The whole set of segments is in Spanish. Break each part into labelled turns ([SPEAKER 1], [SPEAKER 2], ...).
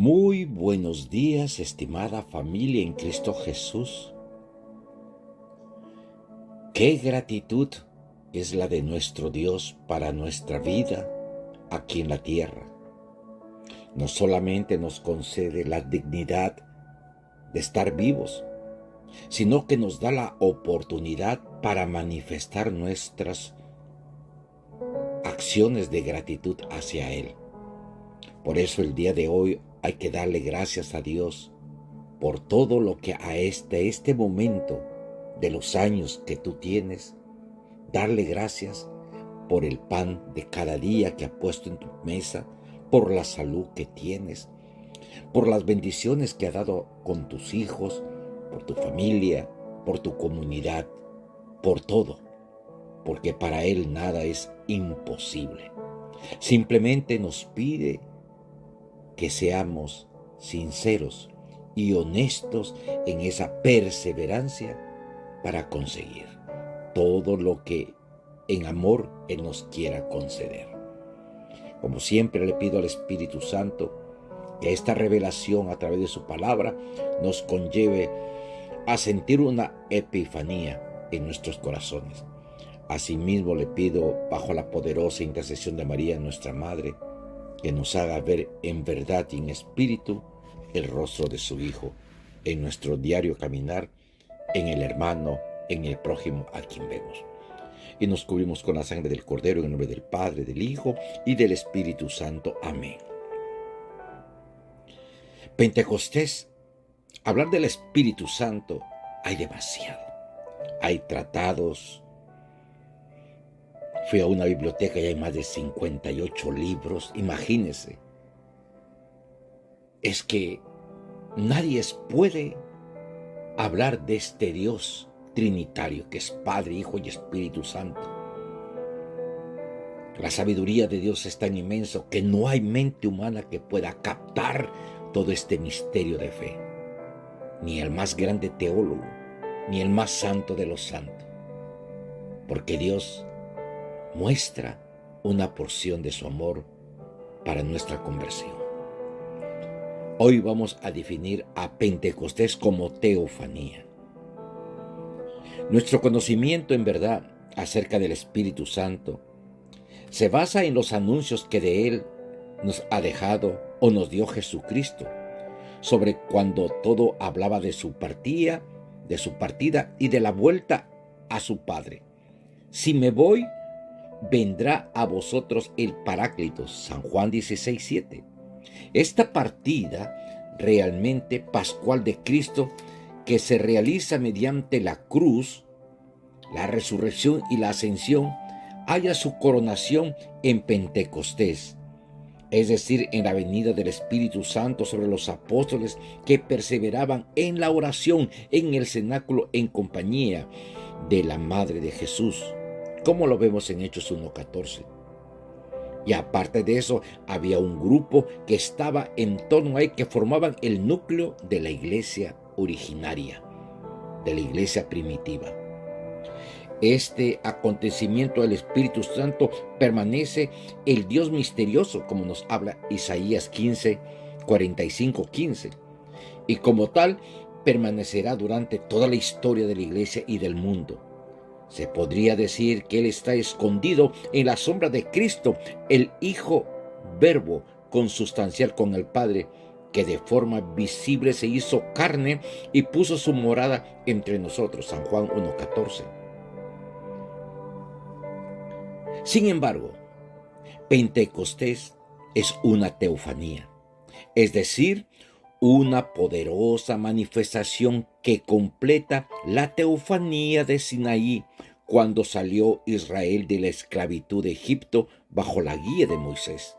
[SPEAKER 1] Muy buenos días, estimada familia en Cristo Jesús. Qué gratitud es la de nuestro Dios para nuestra vida aquí en la tierra. No solamente nos concede la dignidad de estar vivos, sino que nos da la oportunidad para manifestar nuestras acciones de gratitud hacia Él. Por eso el día de hoy hay que darle gracias a Dios por todo lo que a este momento de los años que tú tienes, darle gracias por el pan de cada día que ha puesto en tu mesa, por la salud que tienes, por las bendiciones que ha dado con tus hijos, por tu familia, por tu comunidad, por todo, porque para Él nada es imposible. Simplemente nos pide que seamos sinceros y honestos en esa perseverancia para conseguir todo lo que en amor Él nos quiera conceder. Como siempre le pido al Espíritu Santo que esta revelación a través de su palabra nos conlleve a sentir una epifanía en nuestros corazones. Asimismo le pido, bajo la poderosa intercesión de María, nuestra Madre, que nos haga ver en verdad y en espíritu el rostro de su Hijo en nuestro diario caminar, en el hermano, en el prójimo a quien vemos. Y nos cubrimos con la sangre del Cordero en el nombre del Padre, del Hijo y del Espíritu Santo. Amén. Pentecostés, hablar del Espíritu Santo, hay demasiado. Hay tratados. Fui a una biblioteca y hay más de 58 libros. Imagínense. Es que nadie puede hablar de este Dios trinitario que es Padre, Hijo y Espíritu Santo. La sabiduría de Dios es tan inmenso que no hay mente humana que pueda captar todo este misterio de fe. Ni el más grande teólogo, ni el más santo de los santos. Porque Dios muestra una porción de su amor para nuestra conversión. Hoy vamos a definir a Pentecostés como teofanía. Nuestro conocimiento en verdad acerca del Espíritu Santo se basa en los anuncios que de Él nos ha dejado o nos dio Jesucristo, sobre cuando todo hablaba de su partida y de la vuelta a su Padre. Si me voy, vendrá a vosotros el Paráclito, San Juan 16:7. Esta partida realmente pascual de Cristo, que se realiza mediante la cruz, la resurrección y la ascensión, halla su coronación en Pentecostés, es decir, en la venida del Espíritu Santo sobre los apóstoles que perseveraban en la oración en el cenáculo en compañía de la Madre de Jesús, como lo vemos en Hechos 1:14. Y aparte de eso, había un grupo que estaba en torno a él, que formaban el núcleo de la iglesia originaria, de la iglesia primitiva. Este acontecimiento del Espíritu Santo permanece el Dios misterioso, como nos habla Isaías 45:15. Y como tal, permanecerá durante toda la historia de la iglesia y del mundo. Se podría decir que Él está escondido en la sombra de Cristo, el Hijo Verbo consustancial con el Padre, que de forma visible se hizo carne y puso su morada entre nosotros. San Juan 1:14. Sin embargo, Pentecostés es una teofanía, es decir, una poderosa manifestación que completa la teofanía de Sinaí, cuando salió Israel de la esclavitud de Egipto bajo la guía de Moisés.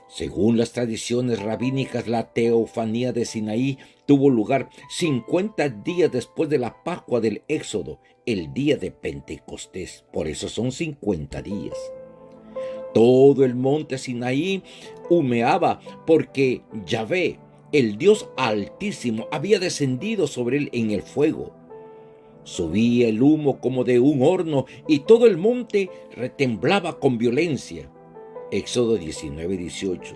[SPEAKER 1] Según las tradiciones rabínicas, la teofanía de Sinaí tuvo lugar 50 días después de la Pascua del Éxodo, el día de Pentecostés. Por eso son 50 días. Todo el monte Sinaí humeaba porque Yahvé, el Dios Altísimo, había descendido sobre él en el fuego. Subía el humo como de un horno y todo el monte retemblaba con violencia. Éxodo 19:18.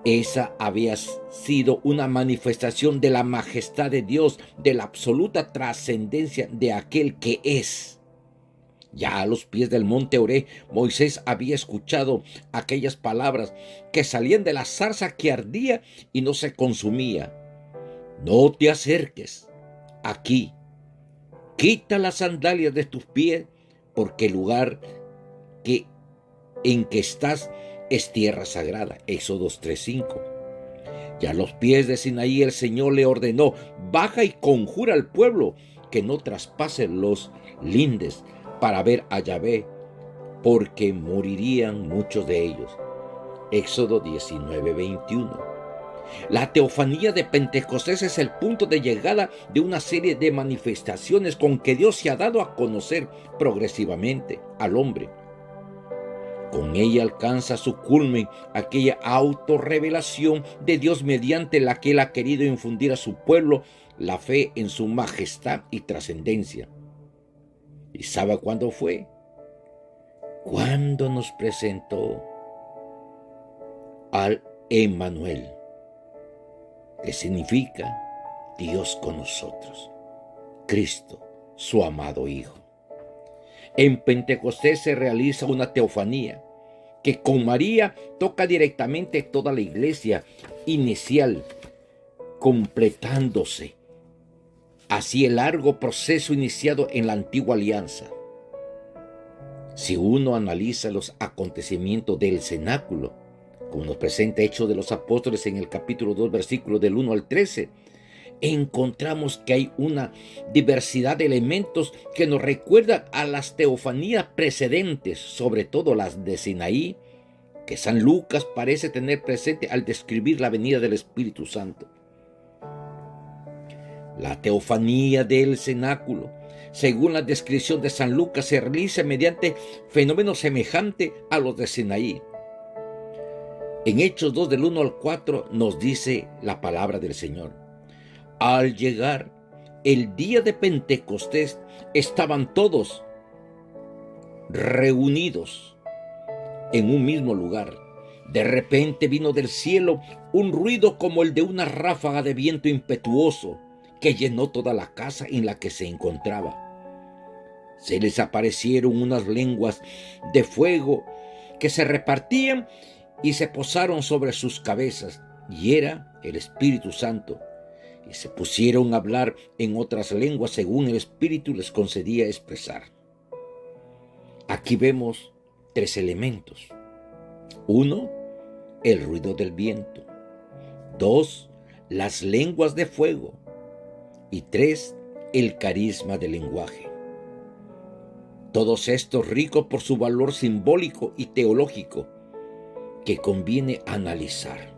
[SPEAKER 1] Esa había sido una manifestación de la majestad de Dios, de la absoluta trascendencia de aquel que es. Ya a los pies del monte Oré, Moisés había escuchado aquellas palabras que salían de la zarza que ardía y no se consumía. No te acerques aquí, quita las sandalias de tus pies, porque el lugar en que estás es tierra sagrada. Éxodo 3:5. Y a los pies de Sinaí el Señor le ordenó: baja y conjura al pueblo que no traspase los lindes para ver a Yahvé, porque morirían muchos de ellos. Éxodo 19:21. La teofanía de Pentecostés es el punto de llegada de una serie de manifestaciones con que Dios se ha dado a conocer progresivamente al hombre. Con ella alcanza su culmen aquella autorrevelación de Dios mediante la que Él ha querido infundir a su pueblo la fe en su majestad y trascendencia. ¿Y sabe cuándo fue? Cuando nos presentó al Emmanuel, que significa Dios con nosotros, Cristo, su amado Hijo. En Pentecostés se realiza una teofanía que con María toca directamente toda la iglesia inicial, completándose así el largo proceso iniciado en la antigua alianza. Si uno analiza los acontecimientos del cenáculo, como nos presenta Hechos de los Apóstoles en el capítulo 2, versículos del 1 al 13, encontramos que hay una diversidad de elementos que nos recuerdan a las teofanías precedentes, sobre todo las de Sinaí, que San Lucas parece tener presente al describir la venida del Espíritu Santo. La teofanía del cenáculo, según la descripción de San Lucas, se realiza mediante fenómenos semejantes a los de Sinaí. En Hechos 2 del 1 al 4 nos dice la palabra del Señor: al llegar el día de Pentecostés, estaban todos reunidos en un mismo lugar. De repente vino del cielo un ruido como el de una ráfaga de viento impetuoso que llenó toda la casa en la que se encontraba. Se les aparecieron unas lenguas de fuego que se repartían y se posaron sobre sus cabezas, y era el Espíritu Santo. Y se pusieron a hablar en otras lenguas según el Espíritu les concedía expresar. Aquí vemos tres elementos. 1, el ruido del viento. 2, las lenguas de fuego. Y 3, el carisma del lenguaje. Todos estos ricos por su valor simbólico y teológico que conviene analizar.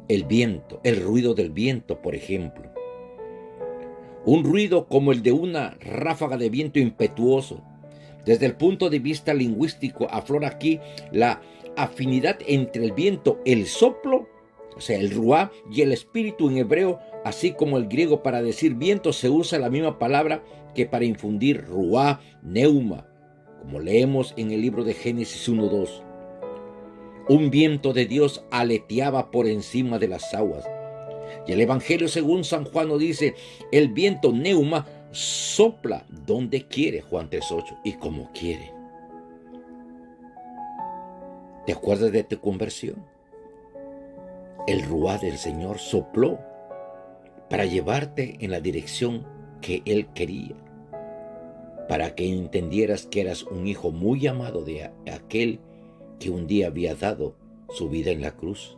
[SPEAKER 1] El viento, el ruido del viento, por ejemplo. Un ruido como el de una ráfaga de viento impetuoso. Desde el punto de vista lingüístico aflora aquí la afinidad entre el viento, el soplo, o sea, el ruá, y el espíritu en hebreo, así como el griego para decir viento se usa la misma palabra que para infundir ruá, neuma, como leemos en el libro de Génesis 1:2. Un viento de Dios aleteaba por encima de las aguas. Y el Evangelio según San Juan nos dice: el viento neuma sopla donde quiere, Juan 3:8, y como quiere. ¿Te acuerdas de tu conversión? El ruá del Señor sopló para llevarte en la dirección que Él quería, para que entendieras que eras un hijo muy amado de aquel que un día había dado su vida en la cruz.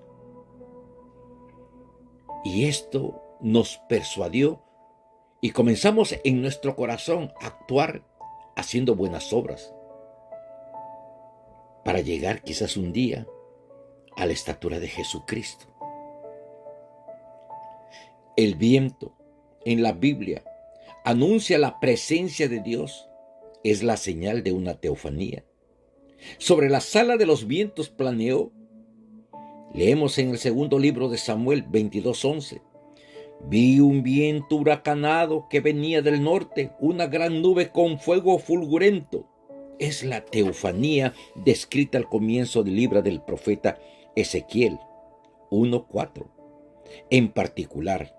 [SPEAKER 1] Y esto nos persuadió y comenzamos en nuestro corazón a actuar haciendo buenas obras para llegar quizás un día a la estatura de Jesucristo. El viento en la Biblia anuncia la presencia de Dios, es la señal de una teofanía. Sobre la sala de los vientos planeó. Leemos en el segundo libro de Samuel 22:11. Vi un viento huracanado que venía del norte, una gran nube con fuego fulgurento. Es la teofanía descrita al comienzo del libro del profeta Ezequiel 1:4. En particular,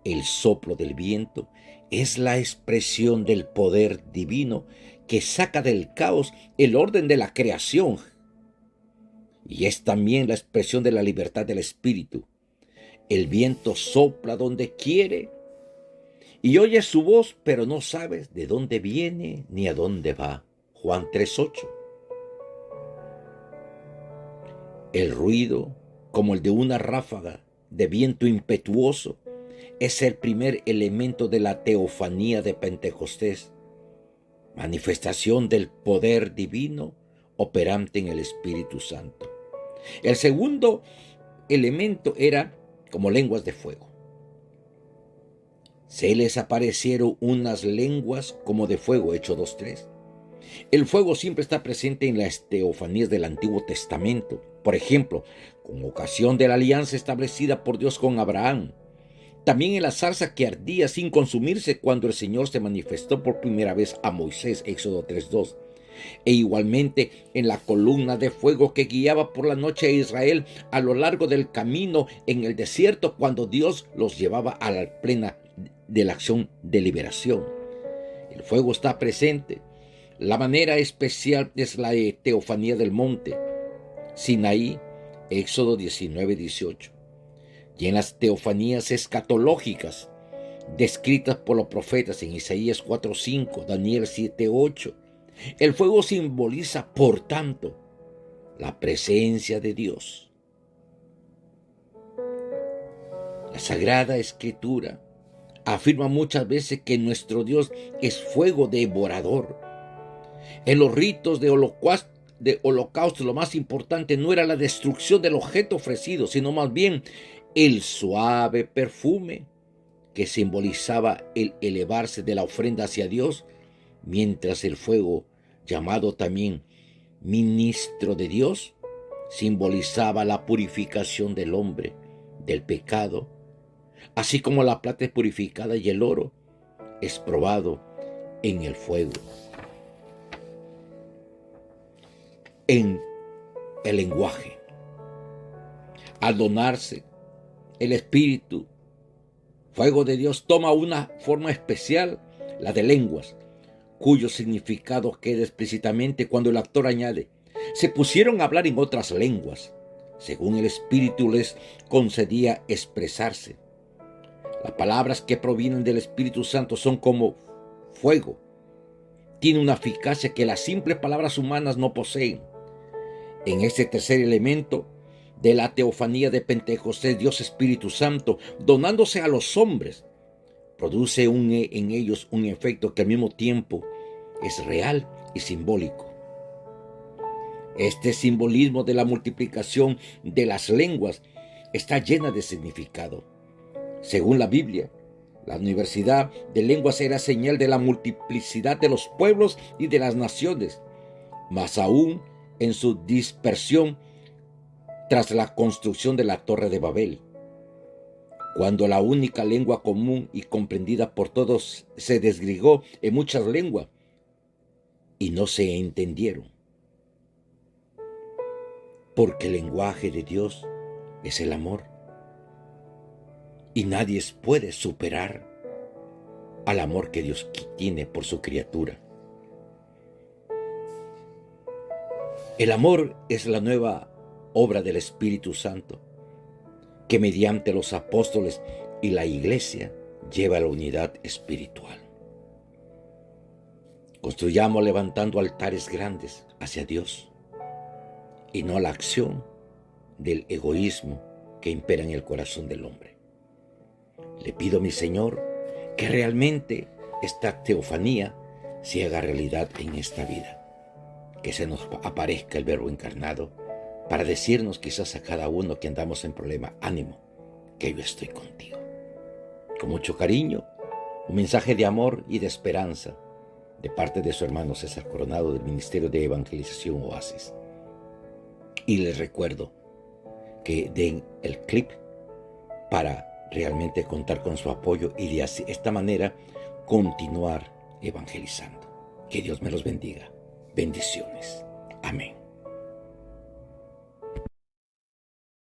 [SPEAKER 1] el soplo del viento es la expresión del poder divino que saca del caos el orden de la creación. Y es también la expresión de la libertad del espíritu. El viento sopla donde quiere y oyes su voz, pero no sabes de dónde viene ni a dónde va. Juan 3:8. El ruido, como el de una ráfaga de viento impetuoso, es el primer elemento de la teofanía de Pentecostés, manifestación del poder divino operante en el Espíritu Santo. El segundo elemento era como lenguas de fuego. Se les aparecieron unas lenguas como de fuego, Hechos 2:3. El fuego siempre está presente en las teofanías del Antiguo Testamento. Por ejemplo, con ocasión de la alianza establecida por Dios con Abraham. También en la zarza que ardía sin consumirse cuando el Señor se manifestó por primera vez a Moisés, Éxodo 3:2. E igualmente en la columna de fuego que guiaba por la noche a Israel a lo largo del camino en el desierto cuando Dios los llevaba a la plena de la acción de liberación. El fuego está presente. La manera especial es la teofanía del monte Sinaí, Éxodo 19:18. Y en las teofanías escatológicas descritas por los profetas en Isaías 4:5, Daniel 7:8, el fuego simboliza, por tanto, la presencia de Dios. La Sagrada Escritura afirma muchas veces que nuestro Dios es fuego devorador. En los ritos de holocausto, lo más importante no era la destrucción del objeto ofrecido, sino más bien el suave perfume que simbolizaba el elevarse de la ofrenda hacia Dios, mientras el fuego, llamado también ministro de Dios, simbolizaba la purificación del hombre, del pecado, así como la plata es purificada y el oro es probado en el fuego. En el lenguaje, al donarse el Espíritu, fuego de Dios toma una forma especial, la de lenguas, cuyo significado queda explícitamente cuando el actor añade: se pusieron a hablar en otras lenguas, según el Espíritu les concedía expresarse. Las palabras que provienen del Espíritu Santo son como fuego. Tiene una eficacia que las simples palabras humanas no poseen. En este tercer elemento de la teofanía de Pentecostés, Dios Espíritu Santo, donándose a los hombres, produce en ellos un efecto que al mismo tiempo es real y simbólico. Este simbolismo de la multiplicación de las lenguas está llena de significado. Según la Biblia, la universidad de lenguas era señal de la multiplicidad de los pueblos y de las naciones, más aún en su dispersión tras la construcción de la Torre de Babel, cuando la única lengua común y comprendida por todos se desgregó en muchas lenguas y no se entendieron. Porque el lenguaje de Dios es el amor. Y nadie puede superar al amor que Dios tiene por su criatura. El amor es la nueva obra del Espíritu Santo, que mediante los apóstoles y la iglesia lleva a la unidad espiritual. Construyamos levantando altares grandes hacia Dios y no la acción del egoísmo que impera en el corazón del hombre. Le pido a mi Señor que realmente esta teofanía se haga realidad en esta vida, que se nos aparezca el Verbo encarnado para decirnos quizás a cada uno que andamos en problema: ánimo, que yo estoy contigo. Con mucho cariño, un mensaje de amor y de esperanza de parte de su hermano César Coronado del Ministerio de Evangelización Oasis. Y les recuerdo que den el clip para realmente contar con su apoyo y de esta manera continuar evangelizando. Que Dios me los bendiga. Bendiciones. Amén.